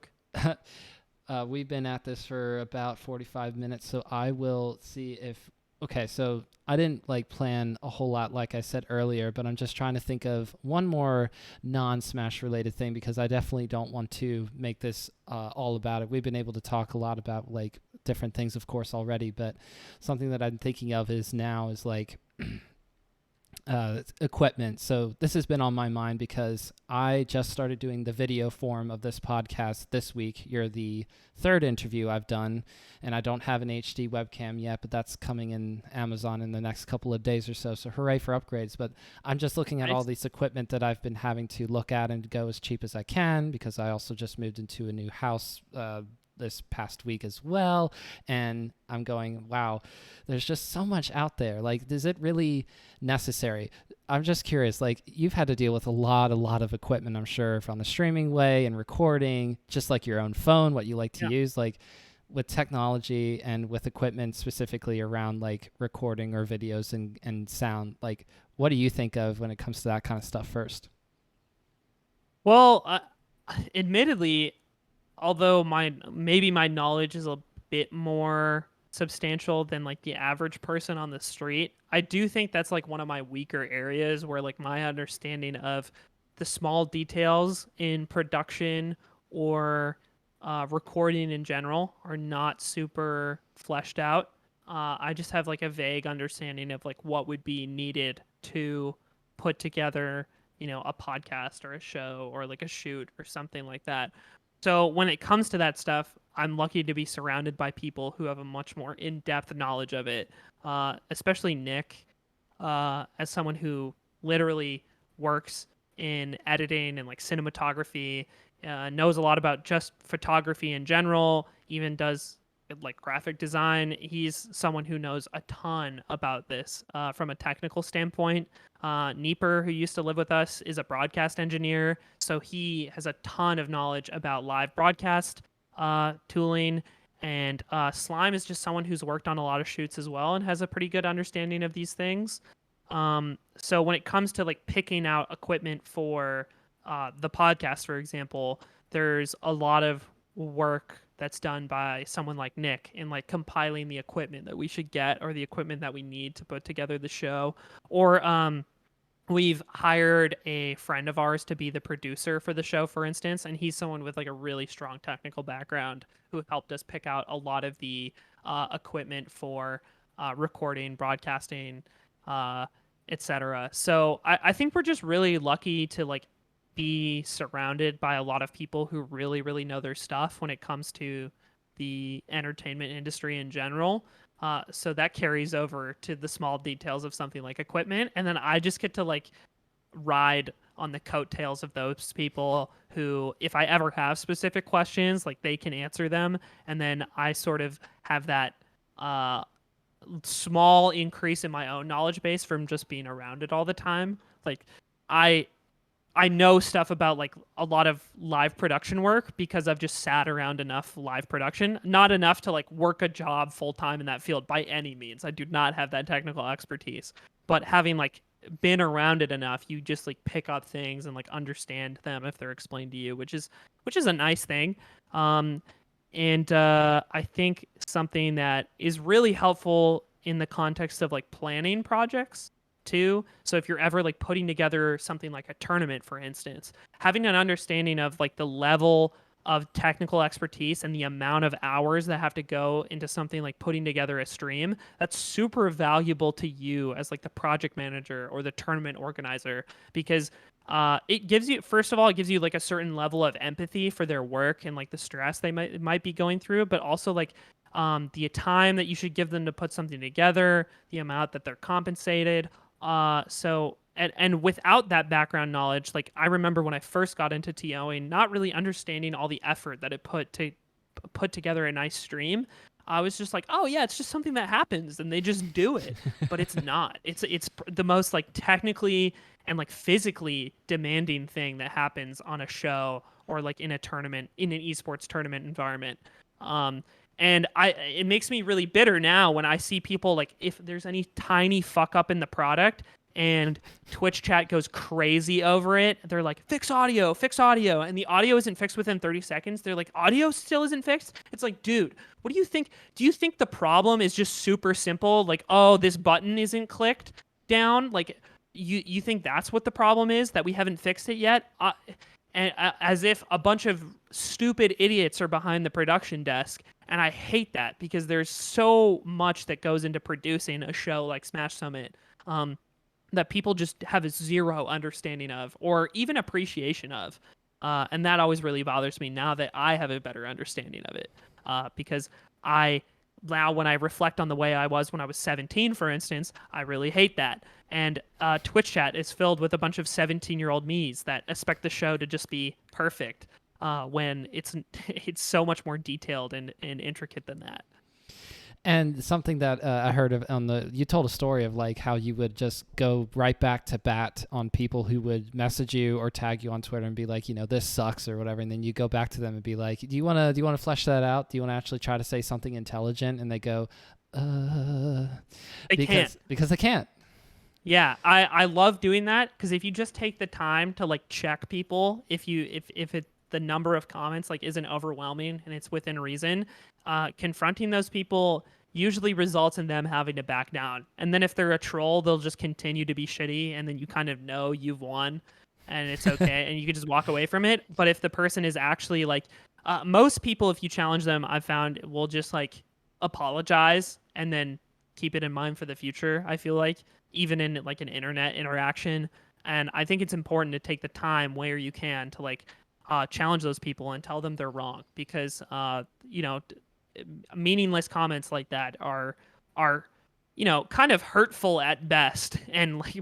we've been at this for about 45 minutes, so I will see if... Okay, so I didn't like plan a whole lot, like I said earlier, but I'm just trying to think of one more non-Smash related thing, because I definitely don't want to make this all about it. We've been able to talk a lot about like different things, of course, already, but something that I'm thinking of is like equipment. So this has been on my mind because I just started doing the video form of this podcast this week. You're the third interview I've done, and I don't have an HD webcam yet, but that's coming in Amazon in the next couple of days or so. So hooray for upgrades. But I'm just looking at all this equipment that I've been having to look at and go as cheap as I can, because I also just moved into a new house this past week as well, and I'm going, wow, there's just so much out there. Like, is it really necessary? I'm just curious, like, you've had to deal with a lot of equipment, I'm sure, from the streaming way and recording, just like your own phone, what you like to use, like with technology and with equipment specifically around like recording or videos and sound. Like, what do you think of when it comes to that kind of stuff first? Well, admittedly, although maybe my knowledge is a bit more substantial than like the average person on the street, I do think that's like one of my weaker areas where like my understanding of the small details in production or recording in general are not super fleshed out. I just have like a vague understanding of like what would be needed to put together, a podcast or a show or like a shoot or something like that. So when it comes to that stuff, I'm lucky to be surrounded by people who have a much more in-depth knowledge of it, especially Nick, as someone who literally works in editing and like cinematography, knows a lot about just photography in general, even does like graphic design. He's someone who knows a ton about this from a technical standpoint. Nieper, who used to live with us, is a broadcast engineer, so he has a ton of knowledge about live broadcast tooling. And Slime is just someone who's worked on a lot of shoots as well and has a pretty good understanding of these things. So when it comes to like picking out equipment for the podcast, for example, there's a lot of work that's done by someone like Nick in like compiling the equipment that we should get or the equipment that we need to put together the show. Or we've hired a friend of ours to be the producer for the show, for instance, and he's someone with like a really strong technical background who helped us pick out a lot of the equipment for recording, broadcasting, etc. So I think we're just really lucky to like be surrounded by a lot of people who really, really know their stuff when it comes to the entertainment industry in general. So that carries over to the small details of something like equipment. And then I just get to like ride on the coattails of those people who, if I ever have specific questions, like they can answer them. And then I sort of have that small increase in my own knowledge base from just being around it all the time. Like I know stuff about like a lot of live production work because I've just sat around enough live production, not enough to like work a job full time in that field by any means. I do not have that technical expertise, but having like been around it enough, you just like pick up things and like understand them if they're explained to you, which is a nice thing. And I think something that is really helpful in the context of like planning projects too. So if you're ever like putting together something like a tournament, for instance, having an understanding of like the level of technical expertise and the amount of hours that have to go into something like putting together a stream, that's super valuable to you as like the project manager or the tournament organizer, because it gives you, first of all, it gives you like a certain level of empathy for their work and like the stress they might be going through, but also like the time that you should give them to put something together, the amount that they're compensated. And without that background knowledge, like I remember when I first got into TOing, not really understanding all the effort that it put to put together a nice stream. I was just like, oh yeah, it's just something that happens and they just do it. But it's not. It's the most like technically and like physically demanding thing that happens on a show or like in a tournament, in an esports tournament environment. And it makes me really bitter now when I see people like, if there's any tiny fuck up in the product and Twitch chat goes crazy over it, they're like, fix audio, and the audio isn't fixed within 30 seconds. They're like, audio still isn't fixed. It's like, dude, what do you think? Do you think the problem is just super simple? Like, oh, this button isn't clicked down. Like, you think that's what the problem is, that we haven't fixed it yet? And as if a bunch of stupid idiots are behind the production desk. And I hate that because there's so much that goes into producing a show like Smash Summit. that people just have a zero understanding of or even appreciation of. And that always really bothers me now that I have a better understanding of it. Because I now, when I reflect on the way I was when I was 17, for instance, I really hate that. And Twitch chat is filled with a bunch of 17-year-old me's that expect the show to just be perfect, when it's so much more detailed and intricate than that. And something that I heard of you told a story of like how you would just go right back to bat on people who would message you or tag you on Twitter and be like, this sucks or whatever. And then you go back to them and be like, do you want to flesh that out? Do you want to actually try to say something intelligent? And they go, because they can't. Yeah, I love doing that because if you just take the time to like check people, if the number of comments like isn't overwhelming and it's within reason, confronting those people usually results in them having to back down. And then if they're a troll, they'll just continue to be shitty, and then you kind of know you've won, and it's okay, and you can just walk away from it. But if the person is actually like, most people, if you challenge them, I've found will just like apologize and then keep it in mind for the future. I feel like even in like an internet interaction, and I think it's important to take the time where you can to like challenge those people and tell them they're wrong, because meaningless comments like that are kind of hurtful at best, and like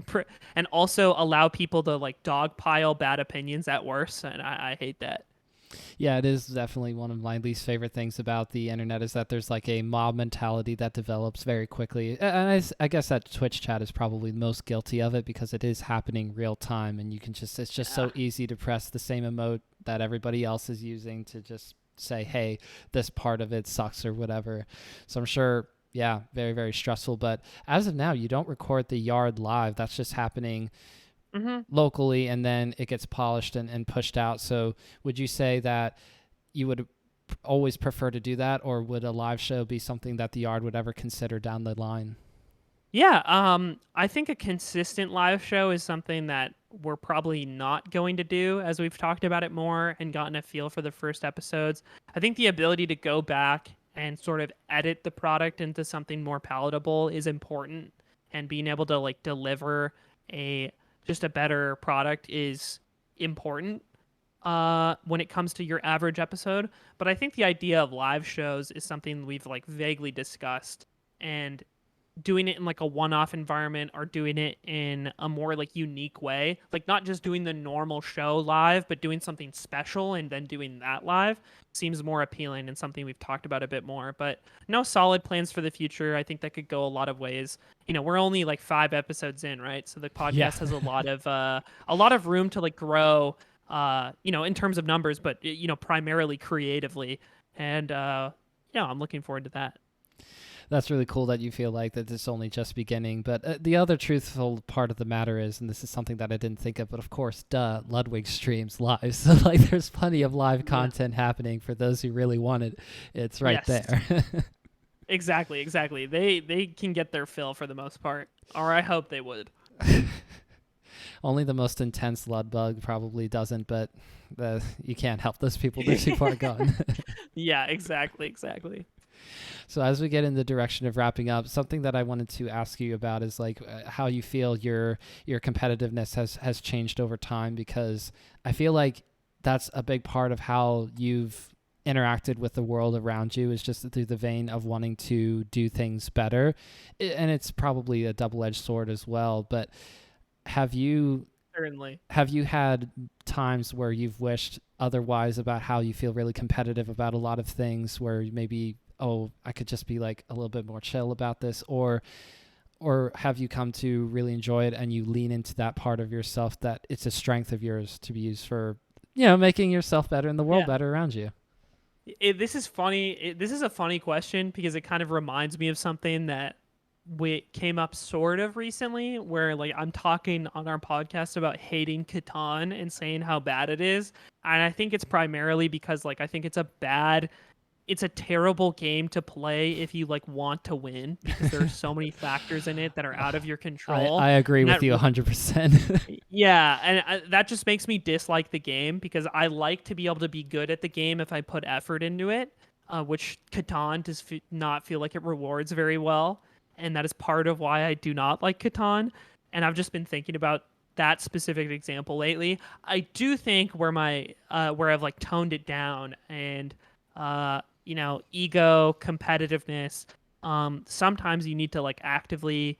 and also allow people to like dogpile bad opinions at worst, and I hate that. Yeah, it is definitely one of my least favorite things about the internet is that there's like a mob mentality that develops very quickly. And I guess that Twitch chat is probably most guilty of it because it is happening real time, and it's just so easy to press the same emote that everybody else is using to just say, hey, this part of it sucks or whatever. So I'm sure, yeah, very, very stressful. But as of now, you don't record the yard live. That's just happening locally, and then it gets polished and pushed out. So would you say that you would always prefer to do that, or would a live show be something that the yard would ever consider down the line? Yeah, I think a consistent live show is something that we're probably not going to do, as we've talked about it more and gotten a feel for the first episodes. I think the ability to go back and sort of edit the product into something more palatable is important, and being able to like deliver just a better product is important when it comes to your average episode. But I think the idea of live shows is something we've like vaguely discussed, and doing it in like a one-off environment or doing it in a more like unique way, like not just doing the normal show live, but doing something special and then doing that live seems more appealing and something we've talked about a bit more. But no solid plans for the future. I think that could go a lot of ways. We're only like 5 episodes in, right? So the podcast has a lot of room to like grow, in terms of numbers, but primarily creatively. And I'm looking forward to that. That's really cool that you feel like that it's only just beginning. But the other truthful part of the matter is, and this is something that I didn't think of, but of course, Ludwig streams live. So like there's plenty of live content happening for those who really want it. It's right there. Exactly. They can get their fill for the most part, or I hope they would. Only the most intense Ludbug probably doesn't, but you can't help those people. They're too far gone. Yeah, exactly. So as we get in the direction of wrapping up, something that I wanted to ask you about is like how you feel your competitiveness has changed over time, because I feel like that's a big part of how you've interacted with the world around you, is just through the vein of wanting to do things better. And it's probably a double-edged sword as well, but have you had times where you've wished otherwise about how you feel really competitive about a lot of things, where maybe, oh, I could just be like a little bit more chill about this, or have you come to really enjoy it and you lean into that part of yourself that it's a strength of yours to be used for, making yourself better and the world better around you? This is funny. This is a funny question because it kind of reminds me of something that came up sort of recently, where like I'm talking on our podcast about hating Catan and saying how bad it is. And I think it's primarily because like I think it's a terrible game to play if you like want to win, because there's so many factors in it that are out of your control. I agree with you 100%. Yeah, and that just makes me dislike the game, because I like to be able to be good at the game if I put effort into it, which Catan does not feel like it rewards very well, and that is part of why I do not like Catan. And I've just been thinking about that specific example lately. I do think where I've like toned it down and ego, competitiveness. Sometimes you need to like actively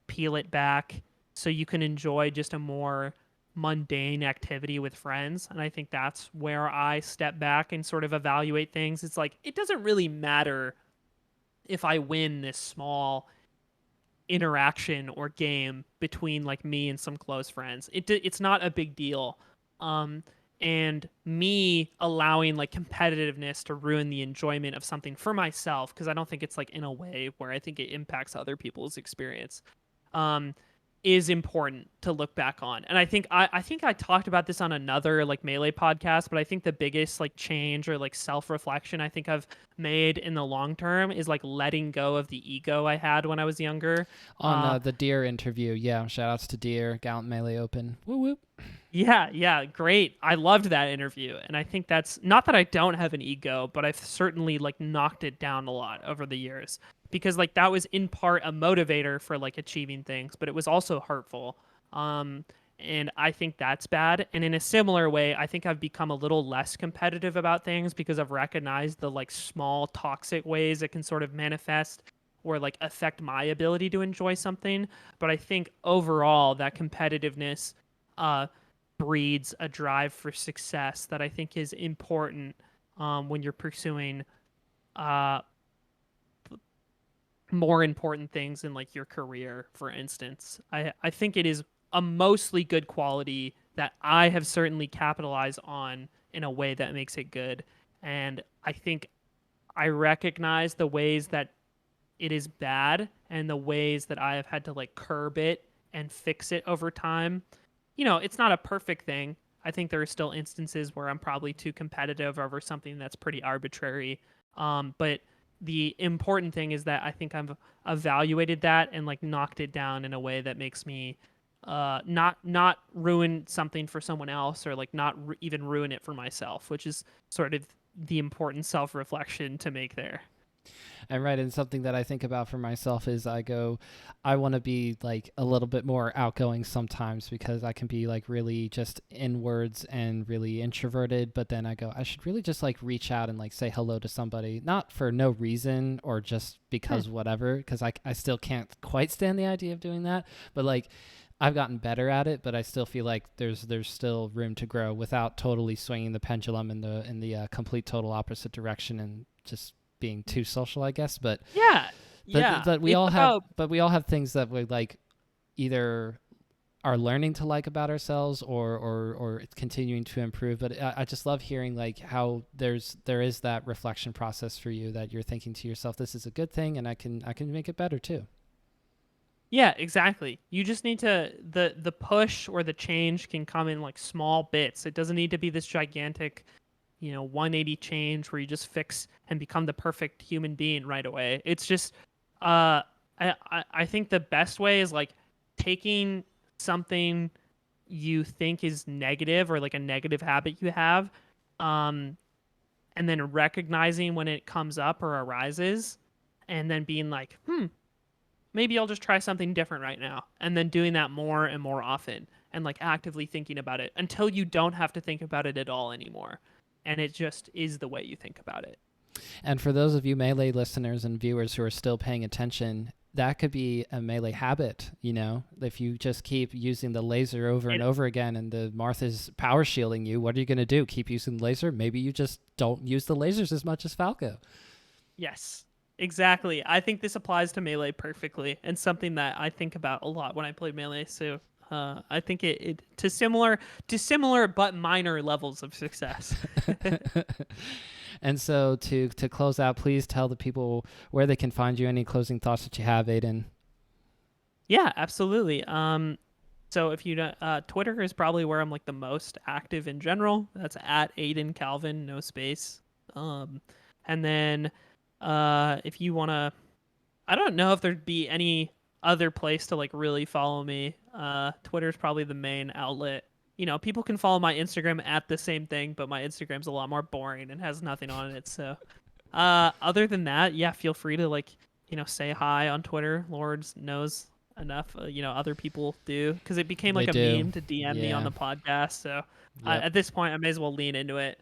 peel it back so you can enjoy just a more mundane activity with friends. And I think that's where I step back and sort of evaluate things. It's like it doesn't really matter if I win this small interaction or game between like me and some close friends. It's not a big deal. Um and me allowing like competitiveness to ruin the enjoyment of something for myself, because I don't think it's like in a way where I think it impacts other people's experience. Um is important to look back on. And I think I talked about this on another like Melee podcast, but I think the biggest like change or like self-reflection I think I've made in the long term is like letting go of the ego I had when I was younger. On the Deer interview, yeah, shout outs to Deer, Gallant Melee Open. Woo whoop. Yeah, great. I loved that interview. And I think that's not that I don't have an ego, but I've certainly like knocked it down a lot over the years, because like that was in part a motivator for like achieving things, but it was also hurtful. Um and I think that's bad. And in a similar way, I think I've become a little less competitive about things because I've recognized the like small toxic ways it can sort of manifest or like affect my ability to enjoy something. But I think overall that competitiveness uh breeds a drive for success that I think is important when you're pursuing uh, more important things in like your career, for instance. I think it is a mostly good quality that I have certainly capitalized on in a way that makes it good. And I think I recognize the ways that it is bad and the ways that I have had to like curb it and fix it over time. It's not a perfect thing. I think there are still instances where I'm probably too competitive over something that's pretty arbitrary. But the important thing is that I think I've evaluated that and like knocked it down in a way that makes me not ruin something for someone else, or like not even ruin it for myself, which is sort of the important self-reflection to make there. And right, and something that I think about for myself is I want to be like a little bit more outgoing sometimes, because I can be like really just inwards and really introverted, but then I go, I should really just like reach out and like say hello to somebody, not for no reason or just because whatever, because I still can't quite stand the idea of doing that, but like I've gotten better at it, but I still feel like there's still room to grow without totally swinging the pendulum in the complete total opposite direction and just being too social, I guess. But Yeah, yeah. but we It's all have about things that we like either are learning to like about ourselves or continuing to improve. But I just love hearing like how there is that reflection process for you, that you're thinking to yourself, this is a good thing and I can make it better too. Yeah, exactly. You just need to the push or the change can come in like small bits. It doesn't need to be this gigantic, 180 change where you just fix and become the perfect human being right away. It's just I think the best way is like taking something you think is negative or like a negative habit you have, um and then recognizing when it comes up or arises, and then being like, maybe I'll just try something different right now. And then doing that more and more often and like actively thinking about it until you don't have to think about it at all anymore. And it just is the way you think about it. And for those of you Melee listeners and viewers who are still paying attention, that could be a Melee habit, if you just keep using the laser over and over again and the Martha's power shielding you, what are you going to do? Keep using the laser? Maybe you just don't use the lasers as much as Falco. Yes, exactly. I think this applies to Melee perfectly, and something that I think about a lot when I play Melee. So I think it to similar but minor levels of success. And so to close out, please tell the people where they can find you. Any closing thoughts that you have, Aiden? Yeah, absolutely. So if you Twitter is probably where I'm like the most active in general. That's at Aiden Calvin, no space. And then if you wanna, I don't know if there'd be any other place to like really follow me. Twitter's probably the main outlet. People can follow my Instagram at the same thing, but my Instagram's a lot more boring and has nothing on it. So, other than that, yeah, feel free to like, say hi on Twitter. Lords knows other people do, because it became They like a do. meme to DM me on Yeah. the podcast. So Yep. at this point, I may as well lean into it.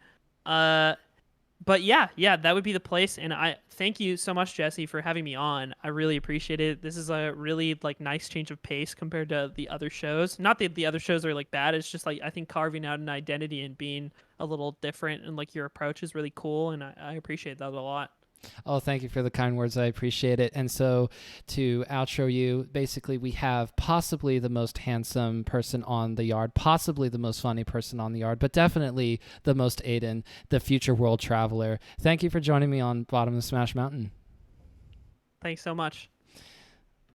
But yeah, that would be the place. And I thank you so much, Jesse, for having me on. I really appreciate it. This is a really like nice change of pace compared to the other shows. Not that the other shows are like bad. It's just like I think carving out an identity and being a little different and like your approach is really cool, and I appreciate that a lot. Oh, thank you for the kind words. I appreciate it. And so to outro you, basically we have possibly the most handsome person on the yard, possibly the most funny person on the yard, but definitely the most Aiden, the future world traveler. Thank you for joining me on Bottom of Smash Mountain. Thanks so much.